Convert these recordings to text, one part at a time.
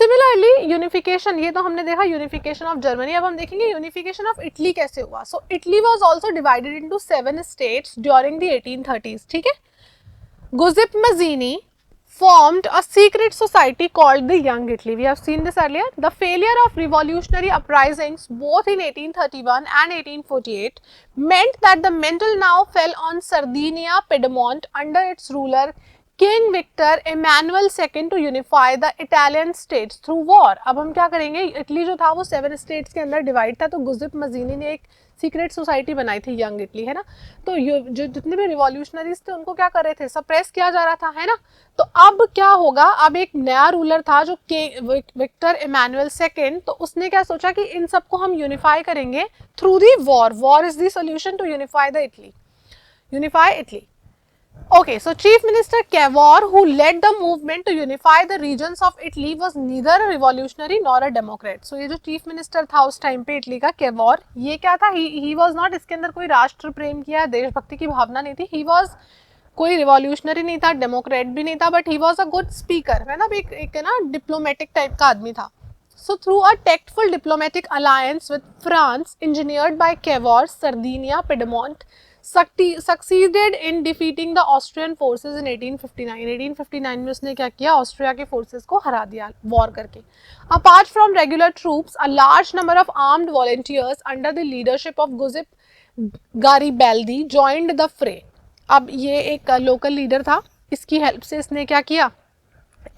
Similarly unification, ये तो हमने देखा यूनिफिकेशन ऑफ जर्मनी, अब हम देखेंगे यूनिफिकेशन ऑफ इटली कैसे हुआ. So Italy was also divided into 7 states during the 1830s. ठीक है. गुजिप मजीनी formed a secret society called the Young Italy. We have seen this earlier. The failure of revolutionary uprisings both in 1831 and 1848 meant that the mantle now fell on Sardinia, Piedmont under its ruler King Victor Emmanuel II to unify the Italian states through war. अब हम क्या करेंगे, Italy जो था वो 7 states के अंदर divide था, तो गुजिप मजीनी ने एक सीक्रेट सोसाइटी बनाई थी यंग इटली, है ना. तो जो जितने भी रिवॉल्यूशनरीज थे उनको क्या कर रहे थे, सप्रेस किया जा रहा था, है ना. तो अब क्या होगा, अब एक नया रूलर था जो विक्टर इमैनुअल सेकेंड, तो उसने क्या सोचा कि इन सबको हम यूनिफाई करेंगे through the war. War is the solution to unify Italy. Okay, so Chief Minister Cavour, who led the movement to unify the regions of Italy, was neither a revolutionary nor a democrat. So ये जो Chief Minister था उस time पे Italy का, Cavour, ये क्या था, he was not, इसके अंदर कोई राष्ट्र प्रेम की या देशभक्ति की भावना नहीं थी. He was कोई रिवॉल्यूशनरी नहीं था, डेमोक्रेट भी नहीं था, but he was a good speaker, है ना, एक ना डिप्लोमेटिक टाइप का आदमी था. So through a tactful diplomatic alliance with France, engineered by Cavour, Sardinia, Piedmont succeeded in defeating the Austrian forces in 1859. 1859 में उसने क्या किया, ऑस्ट्रिया के फोर्सेस को हरा दिया वॉर करके. Apart from regular troops, a large number of armed volunteers under the leadership of Giuseppe Garibaldi joined the fray. अब ये एक लोकल लीडर था, इसकी हेल्प से इसने क्या किया,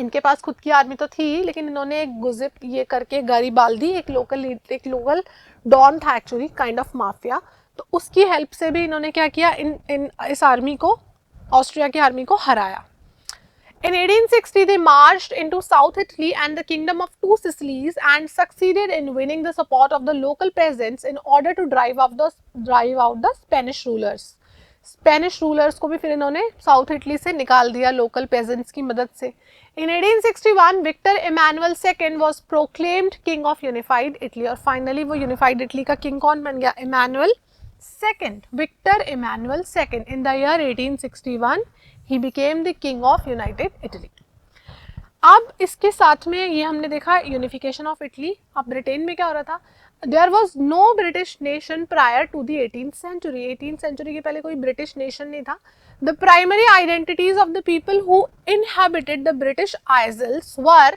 इनके पास खुद की आर्मी तो थी लेकिन इन्होंने एक गुजिप ये करके, गारिबाल्दी एक लोकल डॉन था एक्चुअली, काइंड ऑफ माफिया, तो उसकी हेल्प से भी इन्होंने क्या किया, इस आर्मी को, ऑस्ट्रिया की आर्मी को हराया. In 1860 they marched into South Italy and the kingdom of Two Sicilies and succeeded in winning the support of the local peasants in order to drive out the Spanish rulers. Spanish rulers को भी फिर इन्होंने south Italy से निकाल दिया local pageants की मदद से. In 1861 Victor Emmanuel second was proclaimed king of unified Italy, और फाइनली वो यूनिफाइड इटली का किंग कौन बन गया, Emmanuel second, Victor Emmanuel second. In the year 1861 he became the king of united Italy. अब इसके साथ में ये हमने देखा यूनिफिकेशन ऑफ इटली. अब ब्रिटेन में क्या हो रहा था, There was no British nation prior to the 18th century. 18th century के पहले कोई ब्रिटिश नेशन नहीं था. The primary identities of the people who inhabited the British Isles were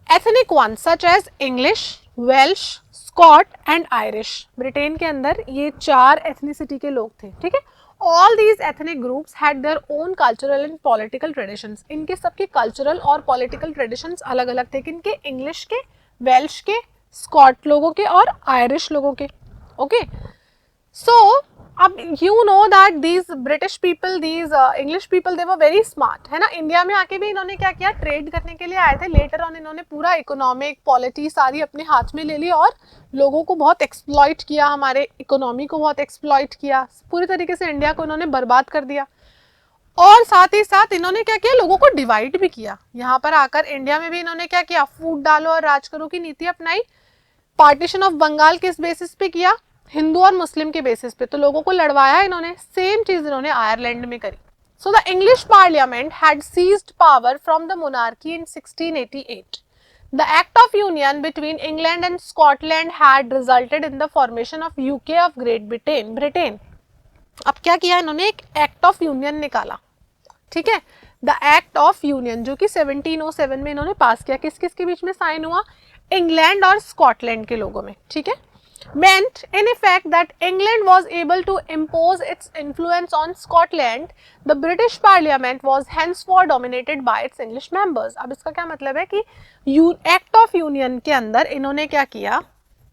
ethnic ones such as English, Welsh, Scot and Irish. Britain के अंदर ये 4 ethnicity के लोग थे, ठीक है. All these ethnic groups had their own cultural and political traditions. इनके सबके cultural और political traditions अलग अलग थे. किनके, इंग्लिश के, वेल्श के, स्कॉट लोगों के और आयरिश लोगों के. ओके, सो अब you know that these British people, these English people, they were very smart, है ना. इंडिया में आके भी इन्होंने क्या किया, ट्रेड करने के लिए आए थे. लेटर ऑन इन्होंने पूरा इकोनॉमिक पॉलिटी सारी अपने हाथ में ले ली और लोगों को बहुत एक्सप्लॉइट किया, हमारे इकोनॉमी को बहुत एक्सप्लॉइट किया, पूरी तरीके से इंडिया को इन्होंने बर्बाद कर दिया. और साथ ही साथ इन्होंने क्या किया, लोगों को डिवाइड भी किया. यहाँ पर आकर इंडिया में भी इन्होंने क्या किया, फूट डालो और राज करो की नीति अपनाई. पार्टीशन ऑफ बंगाल किस बेसिस पे किया, हिंदू और मुस्लिम के बेसिस पे, तो लोगों को लड़वाया इन्होंने. सेम चीज इन्होंने आयरलैंड में करी. So the English parliament had seized power from the monarchy in 1688. The act of union between England and Scotland had resulted in the formation of UK of Great Britain. अब क्या किया इन्होंने, एक act of union निकाला, ठीक है. The act of union जो कि 1707 में इन्होंने पास किया. किस किस के बीच में साइन हुआ, इंग्लैंड और स्कॉटलैंड के लोगों में, ठीक है. meant in effect that England was able to impose its influence on Scotland. The British Parliament was henceforth dominated by its English members. अब इसका क्या मतलब है कि एक्ट ऑफ यूनियन के अंदर इन्होंने क्या किया,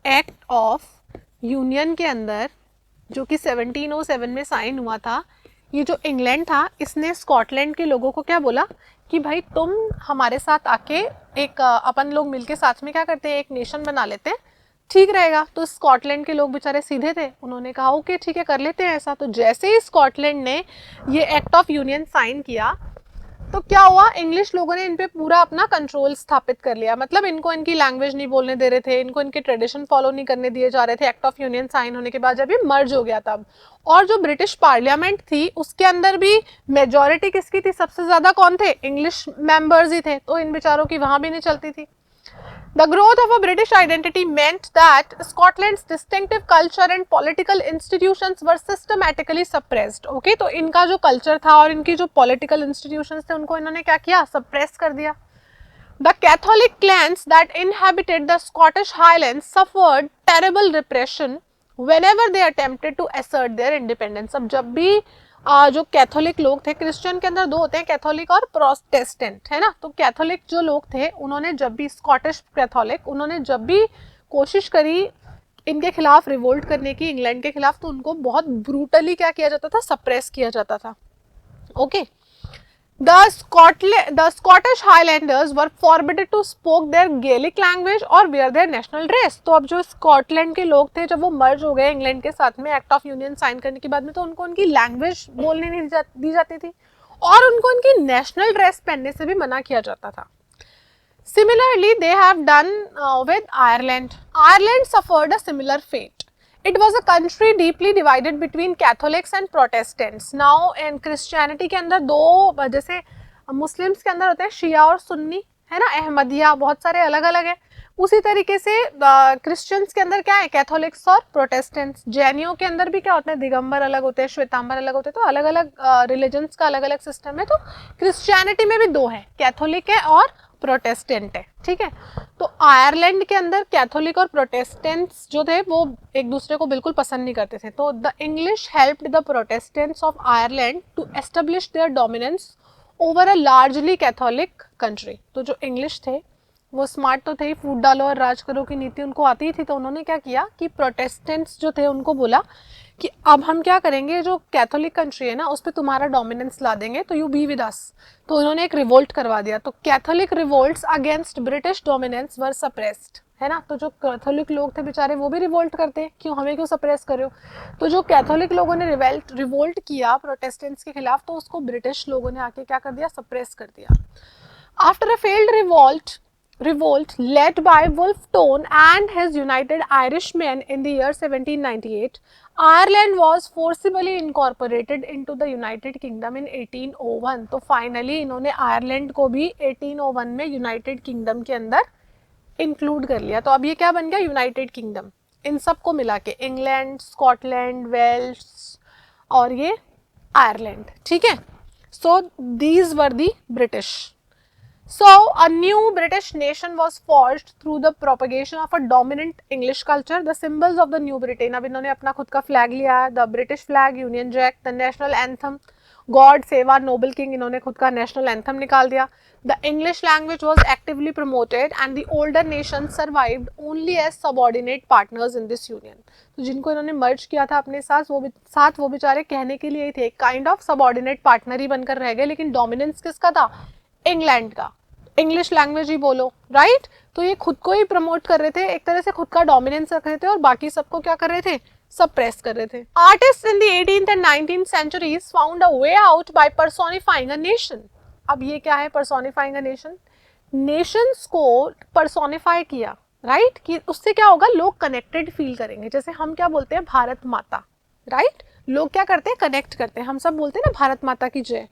एक्ट ऑफ यूनियन के अंदर जो कि 1707 में साइन हुआ था, ये जो इंग्लैंड था इसने स्कॉटलैंड के लोगों को क्या बोला कि भाई तुम हमारे साथ आके एक अपन लोग मिलके साथ में क्या करते हैं, एक नेशन बना लेते हैं, ठीक रहेगा. तो स्कॉटलैंड के लोग बेचारे सीधे थे, उन्होंने कहा ओके ठीक है कर लेते हैं ऐसा. तो जैसे ही स्कॉटलैंड ने ये एक्ट ऑफ यूनियन साइन किया तो क्या हुआ, इंग्लिश लोगों ने इन पे पूरा अपना कंट्रोल स्थापित कर लिया. मतलब इनको इनकी लैंग्वेज नहीं बोलने दे रहे थे, इनको इनके ट्रेडिशन फॉलो नहीं करने दिए जा रहे थे. एक्ट ऑफ यूनियन साइन होने के बाद जब ये मर्ज हो गया तब, और जो ब्रिटिश पार्लियामेंट थी उसके अंदर भी मेजॉरिटी किसकी थी, सबसे ज्यादा कौन थे, इंग्लिश मेंबर्स ही थे. तो इन बेचारों की वहां भी नहीं चलती थी. The growth of a British identity meant that Scotland's distinctive culture and political institutions were systematically suppressed. Okay, तो इनका जो culture था और इनकी जो political institutions थे उनको इन्होंने क्या किया, suppress कर दिया. The Catholic clans that inhabited the Scottish Highlands suffered terrible repression whenever they attempted to assert their independence. अब जब भी जो कैथोलिक लोग थे, क्रिश्चियन के अंदर दो होते हैं, कैथोलिक और प्रोटेस्टेंट, है ना, तो कैथोलिक जो लोग थे उन्होंने जब भी, स्कॉटिश कैथोलिक, उन्होंने जब भी कोशिश करी इनके खिलाफ रिवोल्ट करने की, इंग्लैंड के खिलाफ, तो उनको बहुत ब्रूटली क्या किया जाता था, सप्रेस किया जाता था. Okay, The Scottish Highlanders were forbidden to speak their Gaelic language or wear their national dress. तो अब जो स्कॉटलैंड के लोग थे, जब वो मर्ज हो गए इंग्लैंड के साथ में एक्ट ऑफ यूनियन साइन करने के बाद में, तो उनको उनकी लैंग्वेज बोलने नहीं दी जाती थी और उनको उनकी नेशनल ड्रेस पहनने से भी मना किया जाता था. Similarly, they have done with Ireland. Ireland suffered a similar fate. It was a country deeply divided between Catholics and Protestants. Now, in Christianity के अंदर दो, जैसे मुस्लिम्स के अंदर होते हैं शिया और सुन्नी, है ना, अहमदिया, बहुत सारे अलग अलग है. उसी तरीके से क्रिश्चियंस के अंदर क्या है, कैथोलिक्स और प्रोटेस्टेंट्स. जैनियों के अंदर भी क्या होते हैं, दिगंबर अलग होते हैं, श्वेतांबर अलग होते हैं. तो अलग अलग रिलीजन्स का अलग अलग सिस्टम है. तो क्रिश्चियनिटी में भी दो है, कैथोलिक है और प्रोटेस्टेंट है. ठीक है, तो आयरलैंड के अंदर कैथोलिक और प्रोटेस्टेंट्स जो थे वो एक दूसरे को बिल्कुल पसंद नहीं करते थे. तो the English helped the Protestants of Ireland to establish their dominance over a largely Catholic country. तो जो इंग्लिश थे वो स्मार्ट तो थे ही, फूट डालो और राज करो की नीति उनको आती थी. तो उन्होंने क्या किया कि प्रोटेस्टेंट्स जो थे उनको बोला कि अब हम क्या करेंगे, जो कैथोलिक कंट्री है ना उस पर तुम्हारा डोमिनेंस ला देंगे, तो यू बी विद अस. तो उन्होंने एक रिवोल्ट करवा दिया. तो Catholic revolts against British dominance were suppressed, है ना. तो जो कैथोलिक लोग थे बेचारे वो भी रिवोल्ट करते, क्यों, हमें क्यों सप्रेस कर रहे हो. तो जो कैथोलिक लोगों ने रिवोल्ट किया प्रोटेस्टेंट्स के खिलाफ, तो उसको ब्रिटिश लोगों ने आके क्या कर दिया, सप्रेस कर दिया. After a failed revolt led by Wolfe Tone and his United Irishmen in the year 1798, Ireland was forcibly incorporated into the United Kingdom in 1801. तो फाइनली इन्होंने आयरलैंड को भी 1801 में यूनाइटेड किंगडम के अंदर इंक्लूड कर लिया. तो अब ये क्या बन गया, यूनाइटेड किंगडम. इन सबको मिला के इंग्लैंड, स्कॉटलैंड, वेल्स और ये आयरलैंड. ठीक है, so these were the British. So, a new British nation was forged through the propagation of a dominant English culture. The symbols of the new Britain. अब इन्होंने अपना खुद का फ्लैग लिया है, the British flag, Union Jack, the national anthem, God Save Our Noble King. इन्होंने खुद का national anthem निकाल दिया. The English language was actively promoted, and the older nations survived only as subordinate partners in this union. तो जिनको इन्होंने merge किया था अपने साथ वो बेचारे कहने के लिए ही थे, kind of subordinate partner ही बनकर रह गए, लेकिन dominance किसका था, इंग्लैंड का. इंग्लिश लैंग्वेज ही बोलो, राइट. तो ये खुद को ही प्रमोट कर रहे थे, एक तरह से खुद का डोमिनेंस रख रहे थे और बाकी सबको क्या कर रहे थे, सप्रेस कर रहे थे. Artist in the 18th and 19th centuries found a way out by personifying a nation. अब ये क्या है, personifying a nation, नेशंस को पर्सोनिफाई किया, राइट, कि उससे क्या होगा, लोग कनेक्टेड फील करेंगे. जैसे हम क्या बोलते हैं, भारत माता, राइट, लोग क्या करते हैं, कनेक्ट करते हैं. हम सब बोलते हैं ना भारत माता की जय.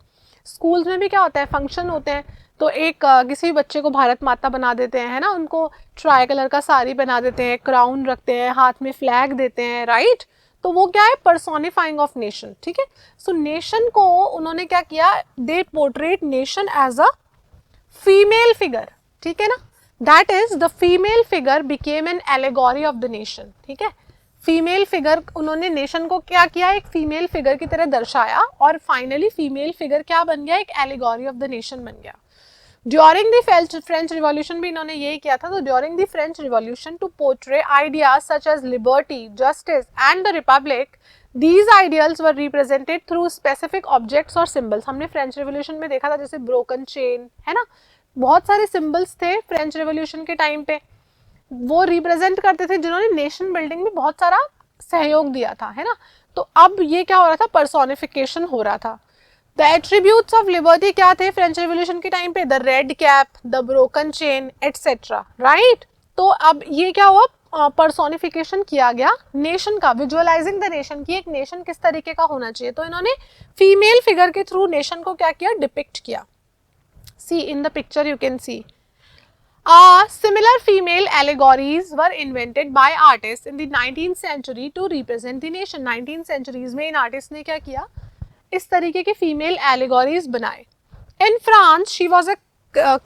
स्कूल्स में भी क्या होता है, फंक्शन होते हैं तो एक किसी बच्चे को भारत माता बना देते हैं, है ना, उनको ट्राई कलर का साड़ी बना देते हैं, क्राउन रखते हैं, हाथ में फ्लैग देते हैं, राइट. तो वो क्या है, पर्सोनिफाइंग ऑफ नेशन. ठीक है, सो नेशन को उन्होंने क्या किया, they portrait nation as a female figure. ठीक है ना, that is the female figure became an allegory of the nation. ठीक है, फीमेल फिगर, उन्होंने नेशन को क्या किया, एक फीमेल फिगर की तरह दर्शाया और फाइनली फीमेल फिगर क्या बन गया, एक एलिगोरी ऑफ द नेशन बन गया. ड्यूरिंग द फ्रेंच रिवॉल्यूशन भी इन्होंने यही किया था. तो during the French Revolution to portray ideas such as liberty, justice and the republic, these ideals were represented through specific objects और symbols. हमने फ्रेंच रिवॉल्यूशन में देखा था, जैसे ब्रोकन चेन, है ना, बहुत सारे सिंबल्स थे फ्रेंच रिवॉल्यूशन के टाइम पे, वो रिप्रेजेंट करते थे, जिन्होंने नेशन बिल्डिंग में बहुत सारा सहयोग दिया था, है ना. तो अब ये क्या हो रहा था, पर्सोनिफिकेशन हो रहा था. द एट्रीब्यूट्स ऑफ लिबर्टी क्या थे फ्रेंच रिवॉल्यूशन के टाइम पे, the red cap, the broken chain, etcetera, right. तो अब ये क्या हुआ, पर्सोनिफिकेशन किया गया नेशन का, विजुअलाइजिंग द नेशन की एक नेशन किस तरीके का होना चाहिए. तो इन्होंने फीमेल फिगर के थ्रू नेशन को क्या किया, डिपिक्ट किया. See in the picture you can see Similar female allegories were invented by artists in the 19th century to represent the nation. 19th centuries में इन artists ने क्या किया, इस तरीके के female allegories बनाए. In France, she was a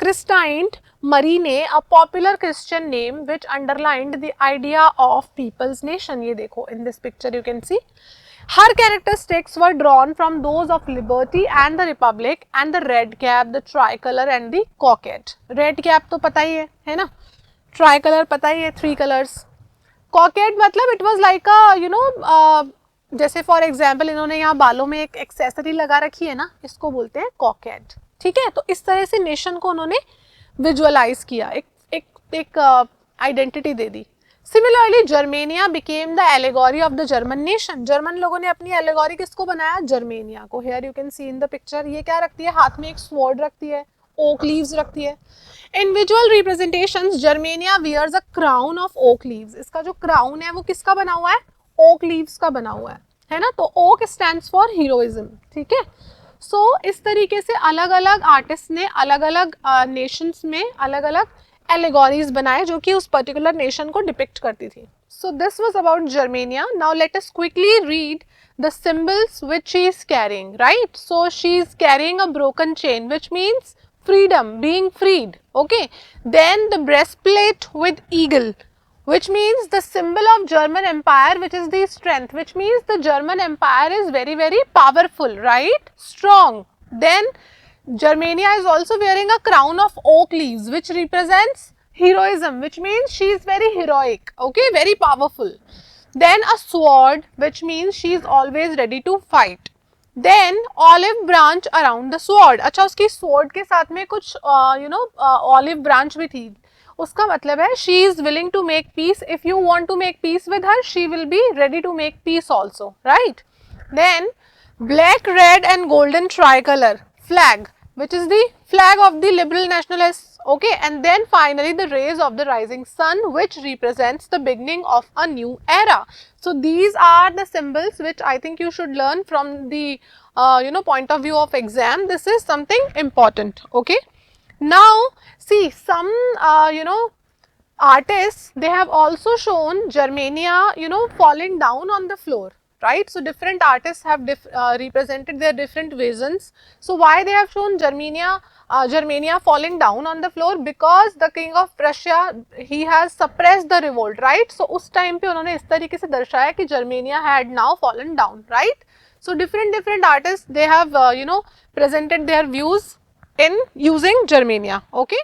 Christine Marine, a popular Christian name which underlined the idea of people's nation. ये देखो, in this picture you can see. Her characteristics were drawn from those of liberty and the republic, and the red cap, the tricolor and the cockade. Red cap तो पता ही है ना? Tricolor पता ही है, 3 colors. Cockade मतलब it was like a जैसे for example इन्होंने यहाँ बालों में एक एक्सेसरी लगा रखी है ना, इसको बोलते हैं कॉकेड. ठीक है, तो इस तरह से नेशन को उन्होंने विजुअलाइज किया, एक identity they the. Similarly Germania became the allegory of the German nation. German लोगों ने अपनी एलेगोरी किसको बनाया, जर्मेनिया को. Here you can C in the picture, ये क्या रखती है, हाथ में एक स्वॉर्ड रखती है, ओक लीव्स रखती है. In visual representations Germania wears a crown of oak leaves. इसका जो क्राउन है वो किसका बना हुआ है, ओक लीव्स का बना हुआ है ना. तो ओक स्टैंड्स फॉर हीरोइज्म. ठीक है, सो इस तरीके से अलग अलग आर्टिस्ट ने अलग अलग नेशंस में अलग अलग एलेगोरीज बनाए जो कि उस पर्टिकुलर नेशन को डिपिक्ट करती थी. So this was about Germania. Now let us quickly read the symbols which she is carrying, right? So she is carrying a broken chain, which means freedom, being freed. Okay, then the breastplate with eagle, which means the symbol of German Empire, which is the strength, which means the German Empire is very, very powerful, right? Strong. Then Germania is also wearing a crown of oak leaves, which represents heroism, which means she is very heroic, okay, very powerful. Then a sword, which means she is always ready to fight. Then olive branch around the sword. अच्छा, उसकी sword के साथ में कुछ olive branch भी थी. उसका मतलब है she is willing to make peace. If you want to make peace with her, she will be ready to make peace also, right? Then black, red and golden tricolor flag, which is the flag of the liberal nationalists. Okay, and then finally the rays of the rising sun, which represents the beginning of a new era. So these are the symbols which I think you should learn from the point of view of exam. This is something important. Okay, now see some artists, they have also shown Germania falling down on the floor, right? So different artists have represented their different visions. So why they have shown Germania falling down on the floor? Because the king of Prussia, he has suppressed the revolt, right? So उस time पे उन्होंने इस तरीके से दर्शाया कि Germania had now fallen down, right? So different artists, they have presented their views in using Germania. Okay.